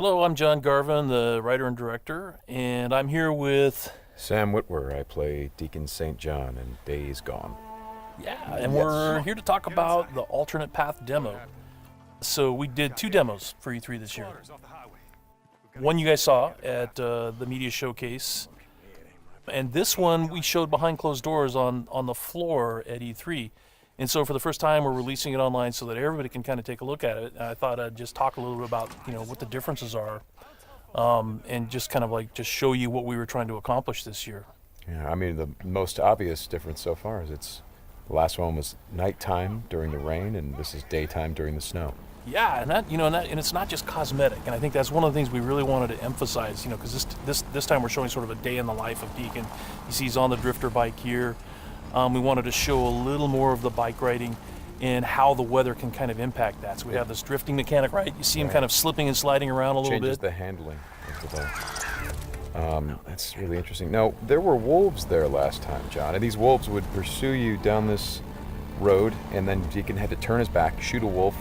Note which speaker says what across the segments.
Speaker 1: Hello, I'm John Garvin, the writer and director, and I'm here with...
Speaker 2: Sam Whitwer. I play Deacon St. John in Days Gone.
Speaker 1: Yeah, and we're here to talk about the alternate path demo. So we did 2 demos for E3 this year. One you guys saw at the media showcase, and this one we showed behind closed doors on the floor at E3. And so for the first time, we're releasing it online so that everybody can kind of take a look at it. And I thought I'd just talk a little bit about, what the differences are, and just kind of just show you what we were trying to accomplish this year.
Speaker 2: Yeah, I mean, the most obvious difference so far is the last one was nighttime during the rain, and this is daytime during the snow.
Speaker 1: Yeah, and it's not just cosmetic, and I think that's one of the things we really wanted to emphasize, because this time we're showing sort of a day in the life of Deacon. You see he's on the drifter bike here. We wanted to show a little more of the bike riding and how the weather can kind of impact that. So we have this drifting mechanic, right? You see him kind of slipping and sliding around a little bit.
Speaker 2: Changes the handling of the bike. That's really interesting. Now, there were wolves there last time, John, and these wolves would pursue you down this road, and then Deacon had to turn his back, shoot a wolf,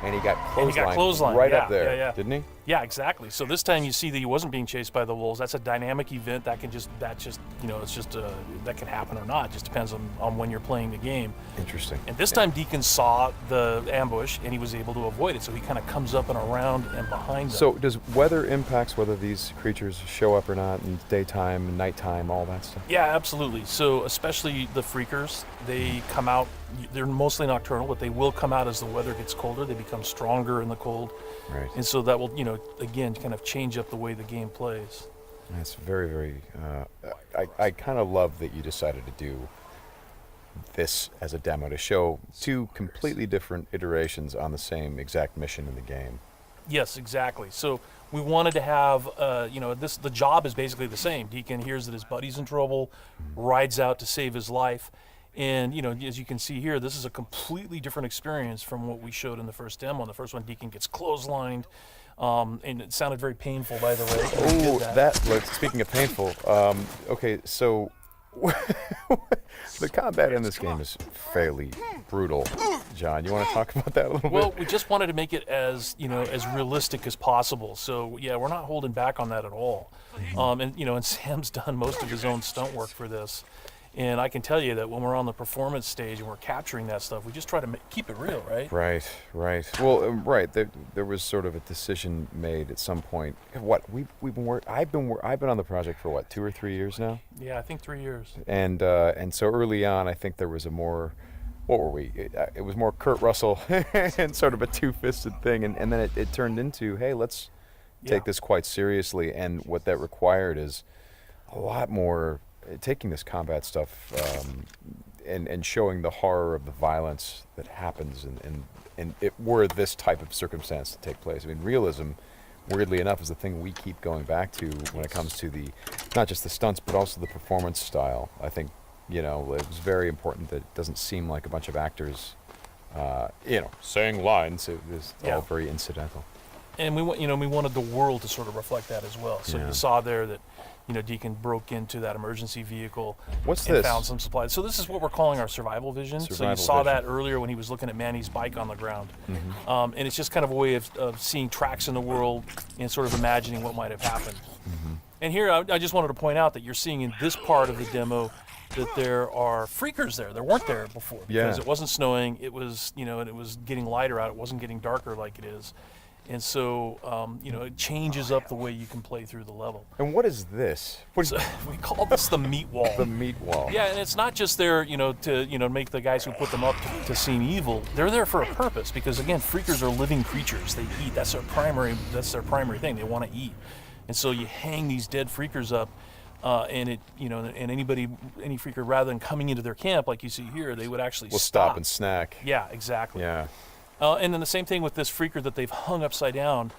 Speaker 2: and he got clotheslined right up there, didn't he?
Speaker 1: Yeah, exactly. So this time you see that he wasn't being chased by the wolves. That's a dynamic event that can that can happen or not. It just depends on when you're playing the game.
Speaker 2: Interesting.
Speaker 1: And this time Deacon saw the ambush and he was able to avoid it. So he kind of comes up and around and behind them.
Speaker 2: So does weather impacts whether these creatures show up or not in daytime and nighttime, all that stuff?
Speaker 1: Yeah, absolutely. So especially the freakers, they come out, they're mostly nocturnal, but they will come out as the weather gets colder. They become stronger in the cold.
Speaker 2: Right.
Speaker 1: And so that will, again, kind of change up the way the game plays.
Speaker 2: That's very, very, I kind of love that you decided to do this as a demo to show 2 completely different iterations on the same exact mission in the game.
Speaker 1: Yes, exactly. So we wanted to have, the job is basically the same. Deacon hears that his buddy's in trouble, rides out to save his life. And, as you can see here, this is a completely different experience from what we showed in the first demo. In the first one, Deacon gets clotheslined, and it sounded very painful, by the way.
Speaker 2: Oh, speaking of painful, okay, so the combat in this game is fairly brutal. John, you want to talk about that a little bit?
Speaker 1: Well, we just wanted to make it as, as realistic as possible. So, yeah, we're not holding back on that at all. And Sam's done most of his own stunt work for this. And I can tell you that when we're on the performance stage and we're capturing that stuff, we just try to keep it real, right?
Speaker 2: Right. Well, right. There was sort of a decision made at some point. What I've been on the project for 2 or 3 years now.
Speaker 1: Yeah, I think 3 years.
Speaker 2: And so early on, I think there was a more, what were we? It was more Kurt Russell and sort of a two-fisted thing, and then it turned into, hey, let's take this quite seriously. And what that required is a lot more. Taking this combat stuff and showing the horror of the violence that happens and it were this type of circumstance to take place. I mean, realism, weirdly enough, is the thing we keep going back to when it comes to not just the stunts, but also the performance style. I think, it was very important that it doesn't seem like a bunch of actors, saying lines. It was all very incidental.
Speaker 1: And we wanted the world to sort of reflect that as well. So you saw there that, Deacon broke into that emergency vehicle and found some supplies. So this is what we're calling our survival vision. So you saw that earlier when he was looking at Manny's bike on the ground. And it's just kind of a way of seeing tracks in the world and sort of imagining what might have happened. And here I just wanted to point out that you're seeing in this part of the demo that there are freakers there. There weren't there before because it wasn't snowing. It was, and it was getting lighter out. It wasn't getting darker like it is. And so, it changes up the way you can play through the level.
Speaker 2: And what is this?
Speaker 1: We call this the meat wall.
Speaker 2: The meat wall.
Speaker 1: Yeah, and it's not just there, to make the guys who put them up to seem evil. They're there for a purpose because, again, freakers are living creatures. They eat. That's their primary thing. They want to eat. And so you hang these dead freakers up, and any freaker, rather than coming into their camp like you see here, they would actually
Speaker 2: stop and snack.
Speaker 1: Yeah, exactly.
Speaker 2: Yeah.
Speaker 1: And then the same thing with this freaker that they've hung upside down.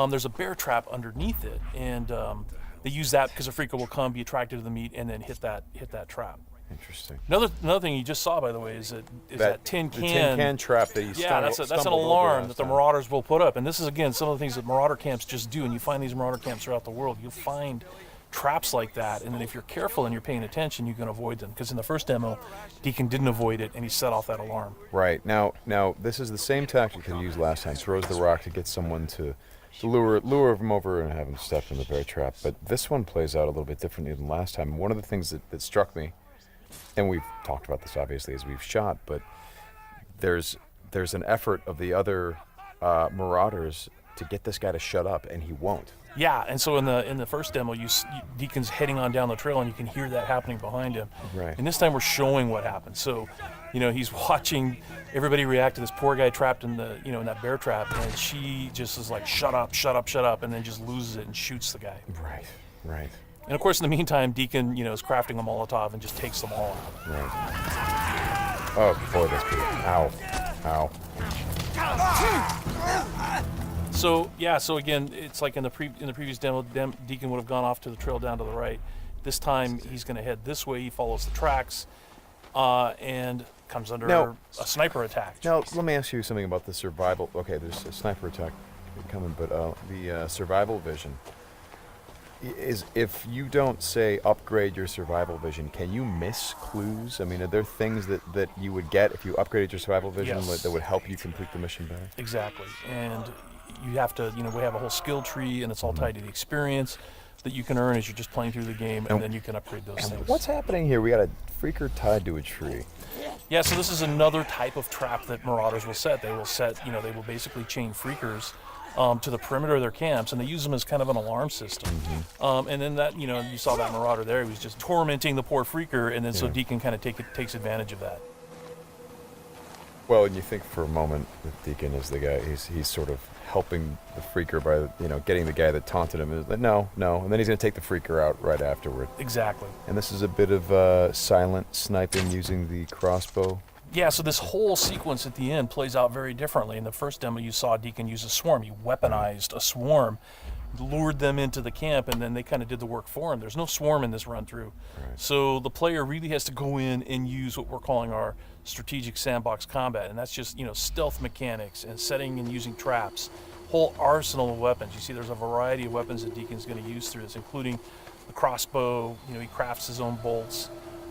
Speaker 1: There's a bear trap underneath it, and they use that because a freaker will come, be attracted to the meat, and then hit that trap.
Speaker 2: Interesting.
Speaker 1: Another thing you just saw, by the way, is that tin can.
Speaker 2: The tin can trap that you
Speaker 1: that's an alarm that the marauders will put up. And this is, again, some of the things that marauder camps just do. And you find these marauder camps throughout the world. You'll find traps like that, and then if you're careful and you're paying attention, you can avoid them. Because in the first demo, Deacon didn't avoid it, and he set off that alarm.
Speaker 2: Right. Now this is the same tactic that he used last time. Throws the rock to get someone to to lure him over and have him step in the bear trap. But this one plays out a little bit differently than last time. One of the things that struck me, and we've talked about this obviously as we've shot, but there's an effort of the other marauders to get this guy to shut up, and he won't.
Speaker 1: Yeah, and so in the first demo, Deacon's heading on down the trail, and you can hear that happening behind him.
Speaker 2: Right.
Speaker 1: And this time we're showing what happened. So, he's watching everybody react to this poor guy trapped in the in that bear trap, and she just is like, shut up, shut up, shut up, and then just loses it and shoots the guy.
Speaker 2: Right.
Speaker 1: And of course, in the meantime, Deacon is crafting a Molotov and just takes them all out.
Speaker 2: Right. Oh boy, that's brutal. Ow.
Speaker 1: So again, it's like in the previous demo, Deacon would have gone off to the trail down to the right. This time he's going to head this way. He follows the tracks, and comes under a sniper attack.
Speaker 2: Now let me ask you something about the survival. Okay, there's a sniper attack coming, but the survival vision is, if you don't say upgrade your survival vision, can you miss clues? I mean, are there things that you would get if you upgraded your survival vision that would help you complete the mission better?
Speaker 1: Exactly, and you have to, we have a whole skill tree, and it's all tied to the experience that you can earn as you're just playing through the game, and then you can upgrade those things.
Speaker 2: What's happening here? We got a freaker tied to a tree.
Speaker 1: Yeah, so this is another type of trap that marauders will set. They will basically chain freakers to the perimeter of their camps, and they use them as kind of an alarm system. And then that, you saw that marauder there. He was just tormenting the poor freaker, and then so Deacon kind of takes advantage of that.
Speaker 2: Well, and you think for a moment that Deacon is the guy, he's sort of helping the freaker by, getting the guy that taunted him. Is like, no, and then he's going to take the freaker out right afterward.
Speaker 1: Exactly.
Speaker 2: And this is a bit of silent sniping using the crossbow.
Speaker 1: Yeah, so this whole sequence at the end plays out very differently. In the first demo, you saw Deacon use a swarm. He weaponized a swarm, lured them into the camp, and then they kind of did the work for him. There's no swarm in this run-through.
Speaker 2: Right.
Speaker 1: So the player really has to go in and use what we're calling our strategic sandbox combat, and that's just, stealth mechanics and setting and using traps, whole arsenal of weapons. You see there's a variety of weapons that Deacon's going to use through this, including the crossbow. He crafts his own bolts.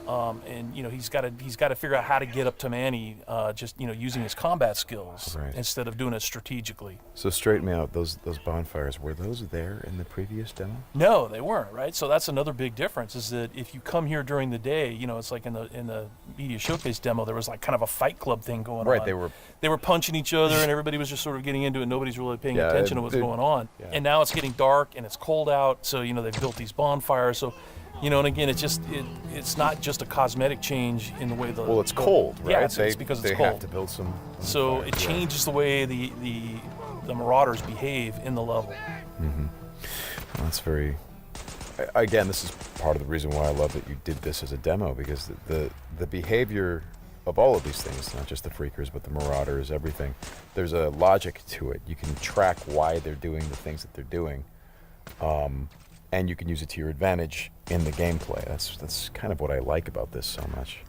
Speaker 1: And he's got to figure out how to get up to Manny, just using his combat skills instead of doing it strategically.
Speaker 2: So straighten me out. Those bonfires, were those there in the previous demo?
Speaker 1: No, they weren't. Right. So that's another big difference. Is that if you come here during the day, it's like in the media showcase demo, there was like kind of a fight club thing going on.
Speaker 2: Right.
Speaker 1: They were punching each other, and everybody was just sort of getting into it. Nobody's really paying attention to what's going on. Yeah. And now it's getting dark and it's cold out. So they've built these bonfires. So. And again, it's not just a cosmetic change in the way the...
Speaker 2: Well, it's cold, right?
Speaker 1: Yeah, it's because it's cold.
Speaker 2: They have to build some...
Speaker 1: So it changes the way the marauders behave in the level.
Speaker 2: Mm-hmm. Well, that's very... Again, this is part of the reason why I love that you did this as a demo, because the behavior of all of these things, not just the freakers, but the marauders, everything, there's a logic to it. You can track why they're doing the things that they're doing. And you can use it to your advantage in the gameplay. That's kind of what I like about this so much.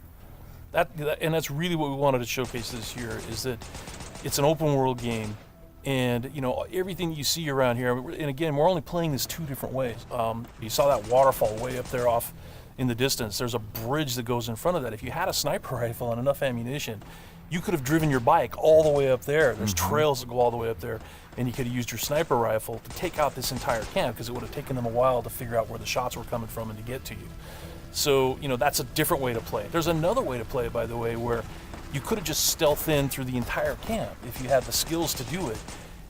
Speaker 1: And that's really what we wanted to showcase this year, is that it's an open world game, and everything you see around here. And again, we're only playing this two different ways. You saw that waterfall way up there off in the distance. There's a bridge that goes in front of that. If you had a sniper rifle and enough ammunition, you could have driven your bike all the way up there. There's trails that go all the way up there, and you could have used your sniper rifle to take out this entire camp, because it would have taken them a while to figure out where the shots were coming from and to get to you. So, that's a different way to play it. There's another way to play it, by the way, where you could have just stealthed in through the entire camp if you had the skills to do it.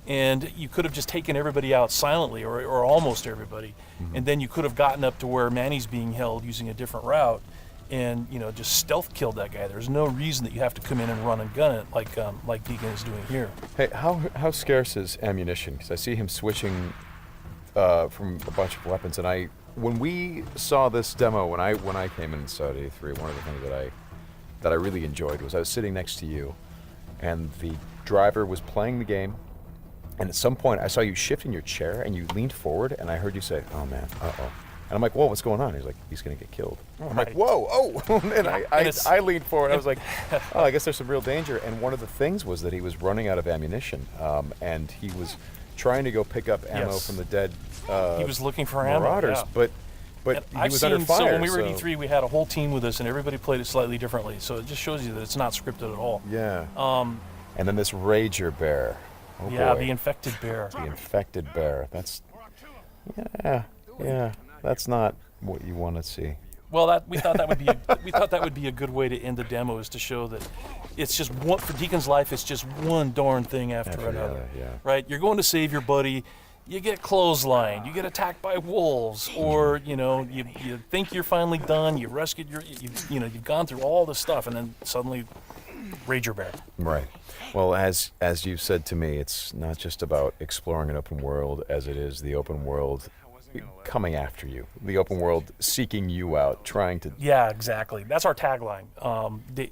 Speaker 1: And you could have just taken everybody out silently, or almost everybody. And then you could have gotten up to where Manny's being held using a different route, and just stealth killed that guy. There's no reason that you have to come in and run and gun it like Deacon is doing here.
Speaker 2: Hey, how scarce is ammunition? Because I see him switching from a bunch of weapons, and when we saw this demo, when I came in and saw it at A3, one of the things that I really enjoyed was I was sitting next to you, and the driver was playing the game, and at some point I saw you shift in your chair and you leaned forward, and I heard you say, "Oh man, uh-oh." And I'm like, whoa, what's going on? He's like, he's going to get killed. I'm like, whoa, oh. And I leaned forward. I was like, oh, I guess there's some real danger. And one of the things was that he was running out of ammunition. And he was trying to go pick up ammo from the dead
Speaker 1: he was looking for
Speaker 2: marauders.
Speaker 1: Ammo,
Speaker 2: But he was under fire.
Speaker 1: So when we were at E3, we had a whole team with us, and everybody played it slightly differently. So it just shows you that it's not scripted at all.
Speaker 2: Yeah. And then this Rager bear. Oh
Speaker 1: yeah,
Speaker 2: boy.
Speaker 1: the infected bear.
Speaker 2: The infected bear. That's, yeah, that's not what you want to see.
Speaker 1: Well, we thought that would be a good way to end the demo, is to show that it's just one, for Deacon's life. It's just one darn thing after another.
Speaker 2: Yeah.
Speaker 1: Right? You're going to save your buddy. You get clotheslined. You get attacked by wolves, or you think you're finally done. You rescued you've gone through all this stuff, and then suddenly, Rager Bear.
Speaker 2: Right. Well, as you've said to me, it's not just about exploring an open world, as it is the open world coming after you, the open world seeking you out, trying to...
Speaker 1: Yeah, exactly. That's our tagline.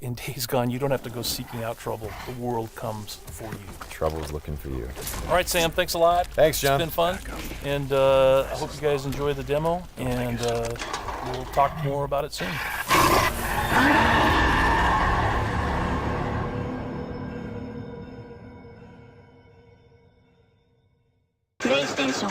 Speaker 1: In Days Gone, you don't have to go seeking out trouble. The world comes for you.
Speaker 2: Trouble's looking for you.
Speaker 1: All right, Sam, thanks a lot.
Speaker 2: Thanks, John.
Speaker 1: It's been fun. And I hope you guys enjoy the demo, and we'll talk more about it soon.
Speaker 3: PlayStation